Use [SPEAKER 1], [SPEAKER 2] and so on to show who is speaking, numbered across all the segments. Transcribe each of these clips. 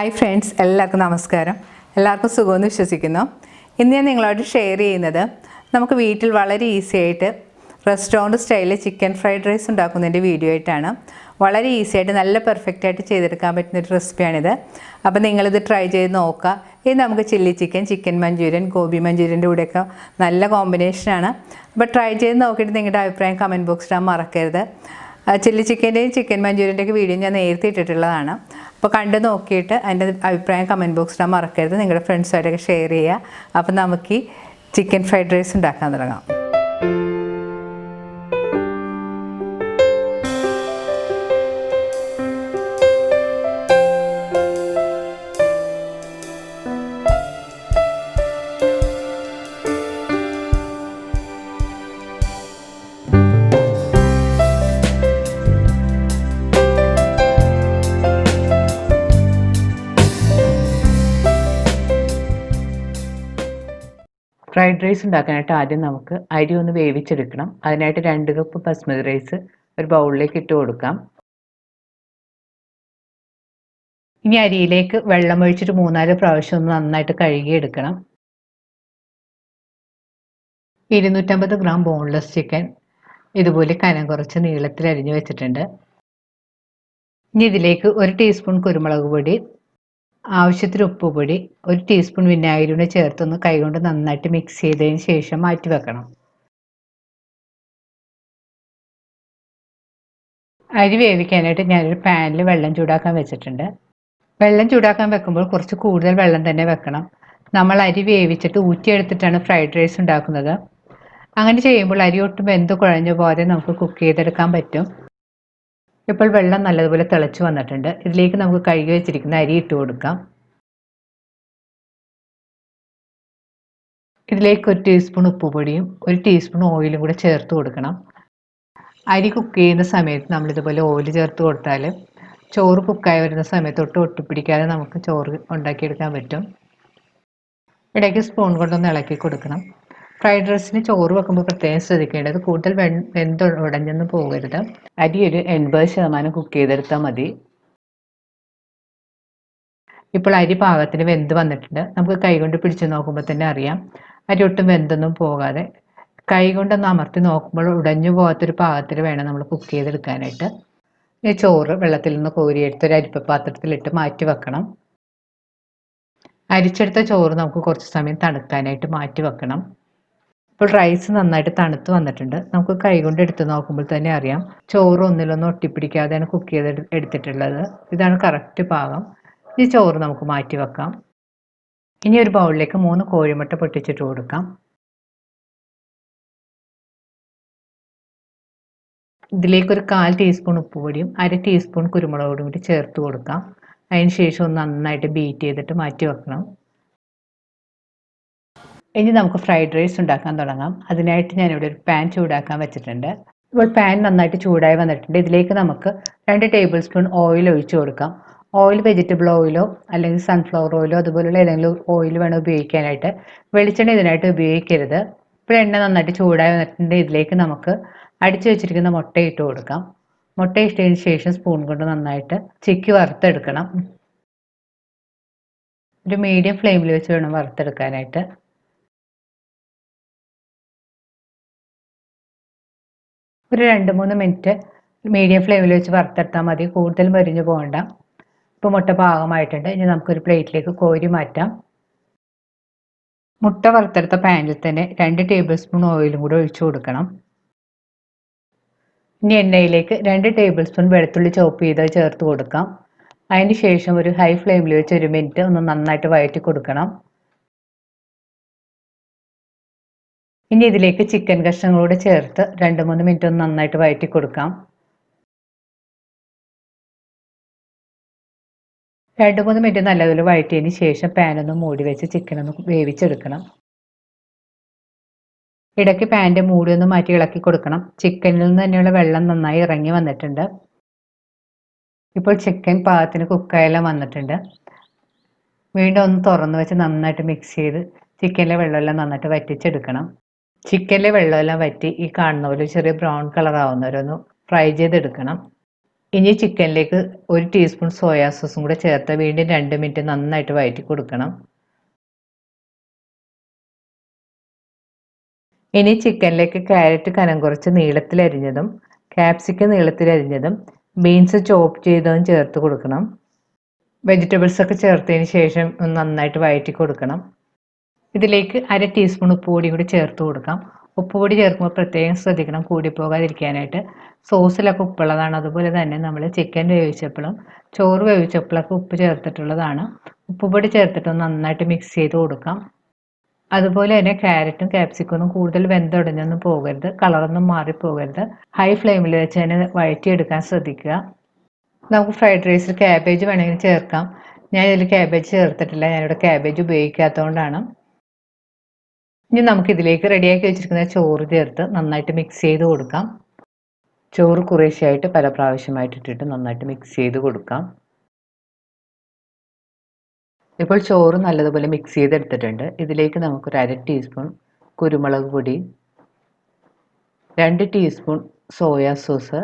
[SPEAKER 1] Hi friends, എല്ലാവർക്കും നമസ്കാരം. എല്ലാവർക്കും സുഖമെന്ന് വിശ്വസിക്കുന്നു. ഇന്ന് ഞാൻ നിങ്ങളോട് ഷെയർ ചെയ്യുന്നത് നമുക്ക് വീട്ടിൽ വളരെ ഈസി ആയിട്ട് റെസ്റ്റോറൻറ്റ് സ്റ്റൈലിൽ ചിക്കൻ ഫ്രൈഡ് റൈസ് ഉണ്ടാക്കുന്നതിൻ്റെ വീഡിയോ ആയിട്ടാണ്. വളരെ ഈസി ആയിട്ട് നല്ല പെർഫെക്റ്റ് ആയിട്ട് ചെയ്തെടുക്കാൻ പറ്റുന്നൊരു റെസിപ്പിയാണിത്. അപ്പോൾ നിങ്ങളിത് ട്രൈ ചെയ്ത് നോക്കുക. ഇത് നമുക്ക് chilli chicken, chicken manchurian, gobi മഞ്ചൂരിയൻ്റെ കൂടെയൊക്കെ നല്ല കോമ്പിനേഷനാണ്. അപ്പോൾ ട്രൈ ചെയ്ത് നോക്കിയിട്ട് നിങ്ങളുടെ അഭിപ്രായം കമൻറ്റ് ബോക്സിൽ ഇടാൻ മറക്കരുത്. ചില്ലി ചിക്കൻ്റെയും ചിക്കൻ മഞ്ചൂരിയൻ്റെയൊക്കെ വീഡിയോ ഞാൻ നേരത്തെ ഇട്ടിട്ടുള്ളതാണ്. അപ്പോൾ കണ്ട് നോക്കിയിട്ട് അതിൻ്റെ അഭിപ്രായം കമൻറ്റ് ബോക്സിൽ ഇടാൻ മറക്കരുത്. നിങ്ങളുടെ ഫ്രണ്ട്സുമായിട്ടൊക്കെ ഷെയർ ചെയ്യുക. അപ്പോൾ നമുക്ക് ഈ ചിക്കൻ ഫ്രൈഡ് റൈസ് ഉണ്ടാക്കാൻ തുടങ്ങാം. ഫ്രൈഡ് റൈസ് ഉണ്ടാക്കാനായിട്ട് ആദ്യം നമുക്ക് അരി ഒന്ന് വേവിച്ചെടുക്കണം. അതിനായിട്ട് 2 കപ്പ് ബസ്മതി റൈസ് ഒരു ബൗളിലേക്ക് ഇട്ട് കൊടുക്കാം. ഇനി അരിയിലേക്ക് വെള്ളം ഒഴിച്ചിട്ട് 3-4 പ്രാവശ്യം ഒന്ന് നന്നായിട്ട് കഴുകിയെടുക്കണം. 250 ഗ്രാം ബോൺലെസ് ചിക്കൻ ഇതുപോലെ കനം കുറച്ച് നീളത്തിൽ അരിഞ്ഞു വെച്ചിട്ടുണ്ട്. ഇനി ഇതിലേക്ക് 1 ടീസ്പൂൺ കുരുമുളക് പൊടി, ആവശ്യത്തിന് ഉപ്പുപൊടി, 1 ടീസ്പൂൺ വിനാഗിരി കൂടെ ചേർത്തൊന്ന് കൈകൊണ്ട് നന്നായിട്ട് മിക്സ് ചെയ്തതിന് ശേഷം മാറ്റി വെക്കണം. അരി വേവിക്കാനായിട്ട് ഞാനൊരു പാനിൽ വെള്ളം ചൂടാക്കാൻ വെച്ചിട്ടുണ്ട്. വെള്ളം ചൂടാക്കാൻ വെക്കുമ്പോൾ കുറച്ച് കൂടുതൽ വെള്ളം തന്നെ വെക്കണം. നമ്മൾ അരി വേവിച്ചിട്ട് ഊറ്റിയെടുത്തിട്ടാണ് ഫ്രൈഡ് റൈസ് ഉണ്ടാക്കുന്നത്. അങ്ങനെ ചെയ്യുമ്പോൾ അരി ഒട്ടും വെന്ത് കുഴഞ്ഞ പോലെ നമുക്ക് കുക്ക് ചെയ്തെടുക്കാൻ പറ്റും. ഇപ്പോൾ വെള്ളം നല്ലതുപോലെ തിളച്ച് വന്നിട്ടുണ്ട്. ഇതിലേക്ക് നമുക്ക് കഴുകി വെച്ചിരിക്കുന്ന അരി ഇട്ട് കൊടുക്കാം. ഇതിലേക്ക് 1 ടീസ്പൂൺ ഉപ്പുപൊടിയും 1 ടീസ്പൂൺ ഓയിലും കൂടെ ചേർത്ത് കൊടുക്കണം. അരി കുക്ക് ചെയ്യുന്ന സമയത്ത് നമ്മളിതുപോലെ ഓയിൽ ചേർത്ത് കൊടുത്താൽ ചോറ് കുക്കായി വരുന്ന സമയത്ത് ഒട്ടിപ്പിടിക്കാതെ നമുക്ക് ചോറ് ഉണ്ടാക്കിയെടുക്കാൻ പറ്റും. ഇടയ്ക്ക് സ്പൂൺ കൊണ്ടൊന്ന് ഇളക്കി കൊടുക്കണം. ഫ്രൈഡ് റൈസിന് ചോറ് വെക്കുമ്പോൾ പ്രത്യേകം ശ്രദ്ധിക്കേണ്ടത് കൂടുതൽ വെന്ത് ഉടഞ്ഞൊന്നും പോകരുത്. അരി ഒരു 80% കുക്ക് ചെയ്തെടുത്താൽ മതി. ഇപ്പോൾ അരി പാകത്തിന് വെന്ത് വന്നിട്ടുണ്ട്. നമുക്ക് കൈകൊണ്ട് പിടിച്ച് നോക്കുമ്പോൾ തന്നെ അറിയാം അരി ഒട്ടും വെന്തൊന്നും പോകാതെ. കൈകൊണ്ടൊന്ന് അമർത്തി നോക്കുമ്പോൾ ഉടഞ്ഞു പോകാത്തൊരു പാകത്തിൽ വേണം നമ്മൾ കുക്ക് ചെയ്തെടുക്കാനായിട്ട്. ഈ ചോറ് വെള്ളത്തിൽ നിന്ന് കോരിയെടുത്ത് ഒരു അരിപ്പ പാത്രത്തിലിട്ട് മാറ്റി വെക്കണം. അരിച്ചെടുത്ത ചോറ് നമുക്ക് കുറച്ച് സമയം തണുക്കാനായിട്ട് മാറ്റി വെക്കണം. ഇപ്പോൾ റൈസ് നന്നായിട്ട് തണുത്ത് വന്നിട്ടുണ്ട്. നമുക്ക് കൈകൊണ്ട് എടുത്ത് നോക്കുമ്പോൾ തന്നെ അറിയാം ചോറ് ഒന്നിലൊന്നും ഒട്ടിപ്പിടിക്കാതെയാണ് കുക്ക് ചെയ്ത് എടുത്തിട്ടുള്ളത്. ഇതാണ് കറക്റ്റ് പാകം. ഈ ചോറ് നമുക്ക് മാറ്റി വെക്കാം. ഇനി ഒരു ബൗളിലേക്ക് 3 കോഴിമുട്ട പൊട്ടിച്ചിട്ട് കൊടുക്കാം. ഇതിലേക്ക് ഒരു 1/4 ടീസ്പൂൺ ഉപ്പുപൊടിയും 1/2 ടീസ്പൂൺ കുരുമുളക് പൊടിയും കൂടി ചേർത്ത് കൊടുക്കാം. അതിന് ശേഷം ഒന്ന് നന്നായിട്ട് ബീറ്റ് ചെയ്തിട്ട് മാറ്റി വെക്കണം. ഇനി നമുക്ക് ഫ്രൈഡ് റൈസ് ഉണ്ടാക്കാൻ തുടങ്ങാം. അതിനായിട്ട് ഞാനിവിടെ ഒരു പാൻ ചൂടാക്കാൻ വെച്ചിട്ടുണ്ട്. ഇപ്പോൾ പാൻ നന്നായിട്ട് ചൂടായി വന്നിട്ടുണ്ട്. ഇതിലേക്ക് നമുക്ക് 2 ടേബിൾ സ്പൂൺ ഓയിൽ ഒഴിച്ചു കൊടുക്കാം. ഓയിൽ വെജിറ്റബിൾ ഓയിലോ അല്ലെങ്കിൽ സൺഫ്ലവർ ഓയിലോ അതുപോലുള്ള ഏതെങ്കിലും ഓയിൽ വേണം ഉപയോഗിക്കാനായിട്ട്. വെളിച്ചെണ്ണ ഇതിനായിട്ട് ഉപയോഗിക്കരുത്. ഇപ്പോൾ എണ്ണ നന്നായിട്ട് ചൂടായി വന്നിട്ടുണ്ട്. ഇതിലേക്ക് നമുക്ക് അടിച്ചു വെച്ചിരിക്കുന്ന മുട്ട ഇട്ട് കൊടുക്കാം. മുട്ട ഇട്ടതിന് ശേഷം സ്പൂൺ കൊണ്ട് നന്നായിട്ട് ചിക്കി വറുത്തെടുക്കണം. ഒരു മീഡിയം ഫ്ലെയിമിൽ വെച്ച് വേണം വറുത്തെടുക്കാനായിട്ട്. ഒരു 2-3 മിനിറ്റ് മീഡിയം ഫ്ലെയിമിൽ വെച്ച് വറുത്തെടുത്താൽ മതി. കൂടുതൽ മരിഞ്ഞു പോകണ്ട. ഇപ്പോൾ മുട്ട പാകമായിട്ടുണ്ട്. ഇനി നമുക്കൊരു പ്ലേറ്റിലേക്ക് കോരി മാറ്റാം. മുട്ട വറുത്തെടുത്ത പാനിൽ തന്നെ 2 ടേബിൾ സ്പൂൺ ഓയിലും കൂടി ഒഴിച്ചു കൊടുക്കണം. ഇനി എണ്ണയിലേക്ക് 2 ടേബിൾ സ്പൂൺ വെളുത്തുള്ളി ചോപ്പ് ചെയ്ത് ചേർത്ത് കൊടുക്കാം. അതിന് ശേഷം ഒരു ഹൈ ഫ്ലെയിമിൽ വെച്ച് 1 മിനിറ്റ് ഒന്ന് നന്നായിട്ട് വഴറ്റി കൊടുക്കണം. ഇനി ഇതിലേക്ക് ചിക്കൻ കഷ്ണങ്ങളോട് ചേർത്ത് 2-3 മിനിറ്റ് ഒന്ന് നന്നായിട്ട് വഴറ്റി കൊടുക്കാം. 2-3 മിനിറ്റ് നല്ലതുപോലെ വഴറ്റിയതിന് ശേഷം പാനൊന്ന് മൂടി വെച്ച് ചിക്കൻ ഒന്ന് വേവിച്ചെടുക്കണം. ഇടയ്ക്ക് പാൻ്റെ മൂടി ഒന്ന് മാറ്റി ഇളക്കി കൊടുക്കണം. ചിക്കനിൽ നിന്ന് തന്നെയുള്ള വെള്ളം നന്നായി ഇറങ്ങി വന്നിട്ടുണ്ട്. ഇപ്പോൾ ചിക്കൻ പാകത്തിന് കുക്കായെല്ലാം വന്നിട്ടുണ്ട്. വീണ്ടും ഒന്ന് തുറന്ന് വെച്ച് നന്നായിട്ട് മിക്സ് ചെയ്ത് ചിക്കനിലെ വെള്ളമെല്ലാം നന്നായിട്ട് വറ്റിച്ചെടുക്കണം. ചിക്കനിലെ വെള്ളമെല്ലാം വറ്റി ഈ കാണുന്ന പോലെ ചെറിയ ബ്രൗൺ കളർ ആവുന്നവരൊന്ന് ഫ്രൈ ചെയ്തെടുക്കണം. ഇനി ചിക്കനിലേക്ക് 1 ടീസ്പൂൺ സോയാ സോസും കൂടെ ചേർത്ത് വീണ്ടും 2 മിനിറ്റ് നന്നായിട്ട് വഴറ്റി കൊടുക്കണം. ഇനി ചിക്കനിലേക്ക് ക്യാരറ്റ് കനം കുറച്ച് നീളത്തിലരിഞ്ഞതും ക്യാപ്സിക്കം നീളത്തിലരിഞ്ഞതും ബീൻസ് ചോപ്പ് ചെയ്തതും ചേർത്ത് കൊടുക്കണം. വെജിറ്റബിൾസ് ഒക്കെ ചേർത്തതിന് ശേഷം നന്നായിട്ട് വഴറ്റി കൊടുക്കണം. ഇതിലേക്ക് 1/2 ടീസ്പൂൺ ഉപ്പുപൊടി കൂടി ചേർത്ത് കൊടുക്കാം. ഉപ്പുപൊടി ചേർക്കുമ്പോൾ പ്രത്യേകം ശ്രദ്ധിക്കണം കൂടിപ്പോകാതിരിക്കാനായിട്ട്. സോസിലൊക്കെ ഉപ്പുള്ളതാണ്. അതുപോലെ തന്നെ നമ്മൾ ചിക്കൻ വേവിച്ചപ്പോഴും ചോറ് വേവിച്ചപ്പോഴൊക്കെ ഉപ്പ് ചേർത്തിട്ടുള്ളതാണ്. ഉപ്പുപൊടി ചേർത്തിട്ട് നന്നായിട്ട് മിക്സ് ചെയ്ത് കൊടുക്കാം. അതുപോലെ തന്നെ ക്യാരറ്റും ക്യാപ്സിക്കവും കൂടുതൽ വെന്തുടഞ്ഞൊന്നും പോകരുത്, കളറൊന്നും മാറിപ്പോകരുത്. ഹൈ ഫ്ലെയിമിൽ വെച്ച് തന്നെ വഴറ്റിയെടുക്കാൻ ശ്രദ്ധിക്കുക. നമുക്ക് ഫ്രൈഡ് റൈസിൽ ക്യാബേജ് വേണമെങ്കിൽ ചേർക്കാം. ഞാൻ ഇതിൽ ക്യാബേജ് ചേർത്തിട്ടില്ല, ഞാനിവിടെ ക്യാബേജ് ഉപയോഗിക്കാത്തതുകൊണ്ടാണ്. ഇനി നമുക്കിതിലേക്ക് റെഡിയാക്കി വെച്ചിരിക്കുന്ന ചോറ് ചേർത്ത് നന്നായിട്ട് മിക്സ് ചെയ്ത് കൊടുക്കാം. ചോറ് കുറേശ്ശെയായിട്ട് പല പ്രാവശ്യമായിട്ട് ഇട്ടിട്ട് നന്നായിട്ട് മിക്സ് ചെയ്ത് കൊടുക്കാം. ഇപ്പോൾ ചോറ് നല്ലതുപോലെ മിക്സ് ചെയ്തെടുത്തിട്ടുണ്ട്. ഇതിലേക്ക് നമുക്കൊരു 1/2 ടീസ്പൂൺ കുരുമുളക് പൊടി, 2 ടീസ്പൂൺ സോയാ സോസ്,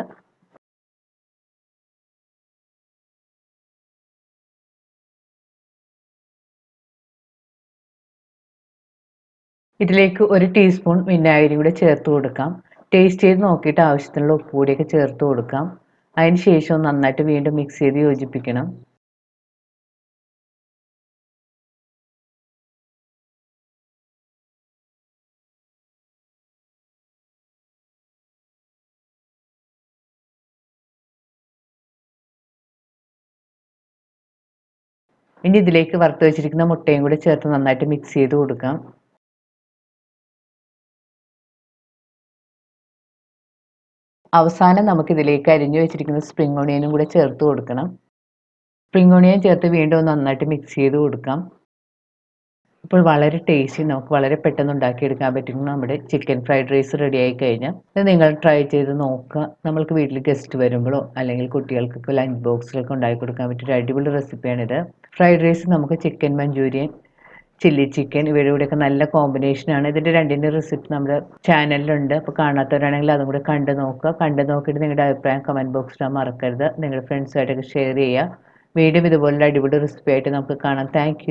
[SPEAKER 1] ഇതിലേക്ക് 1 ടീസ്പൂൺ വിനാഗിരി കൂടെ ചേർത്ത് കൊടുക്കാം. ടേസ്റ്റ് ചെയ്ത് നോക്കിയിട്ട് ആവശ്യത്തിനുള്ള ഉപ്പ് കൂടിയൊക്കെ ചേർത്ത് കൊടുക്കാം. അതിന് ശേഷം നന്നായിട്ട് വീണ്ടും മിക്സ് ചെയ്ത് യോജിപ്പിക്കണം. ഇനി ഇതിലേക്ക് വറുത്ത് വെച്ചിരിക്കുന്ന മുട്ടയും കൂടി ചേർത്ത് നന്നായിട്ട് മിക്സ് ചെയ്ത് കൊടുക്കാം. അവസാനം നമുക്കിതിലേക്ക് അരിഞ്ഞു വെച്ചിരിക്കുന്ന സ്പ്രിംഗ് ഓണിയനും കൂടെ ചേർത്ത് കൊടുക്കണം. സ്പ്രിംഗ് ഓണിയൻ ചേർത്ത് വീണ്ടും നന്നായിട്ട് മിക്സ് ചെയ്ത് കൊടുക്കാം. ഇപ്പോൾ വളരെ ടേസ്റ്റി, നമുക്ക് വളരെ പെട്ടെന്ന് ഉണ്ടാക്കിയെടുക്കാൻ പറ്റുന്ന നമ്മുടെ ചിക്കൻ ഫ്രൈഡ് റൈസ് റെഡി ആയി കഴിഞ്ഞാൽ ഇത് നിങ്ങൾ ട്രൈ ചെയ്ത് നോക്കുക. നമ്മൾക്ക് വീട്ടിൽ ഗസ്റ്റ് വരുമ്പോഴോ അല്ലെങ്കിൽ കുട്ടികൾക്കൊക്കെ ലഞ്ച് ബോക്സിലൊക്കെ ഉണ്ടാക്കി കൊടുക്കാൻ പറ്റിയ അടിപൊളി റെസിപ്പിയാണിത്. ഫ്രൈഡ് റൈസ് നമുക്ക് ചിക്കൻ മഞ്ചൂരിയൻ, ചില്ലി ചിക്കൻ ഇവയുടെ കൂടെയൊക്കെ നല്ല കോമ്പിനേഷനാണ്. ഇതിൻ്റെ രണ്ടിൻ്റെ റെസിപ്പി നമ്മുടെ ചാനലിലുണ്ട്. അപ്പോൾ കാണാത്തവരാണെങ്കിൽ അതും കൂടെ കണ്ടു നോക്കുക. കണ്ടു നോക്കിയിട്ട് നിങ്ങളുടെ അഭിപ്രായം കമൻറ്റ് ബോക്സിൽ മറക്കരുത്. നിങ്ങളുടെ ഫ്രണ്ട്സുമായിട്ടൊക്കെ ഷെയർ ചെയ്യുക. വീണ്ടും ഇതുപോലുള്ള അടിപൊളി റെസിപ്പി ആയിട്ട് നമുക്ക് കാണാം. താങ്ക്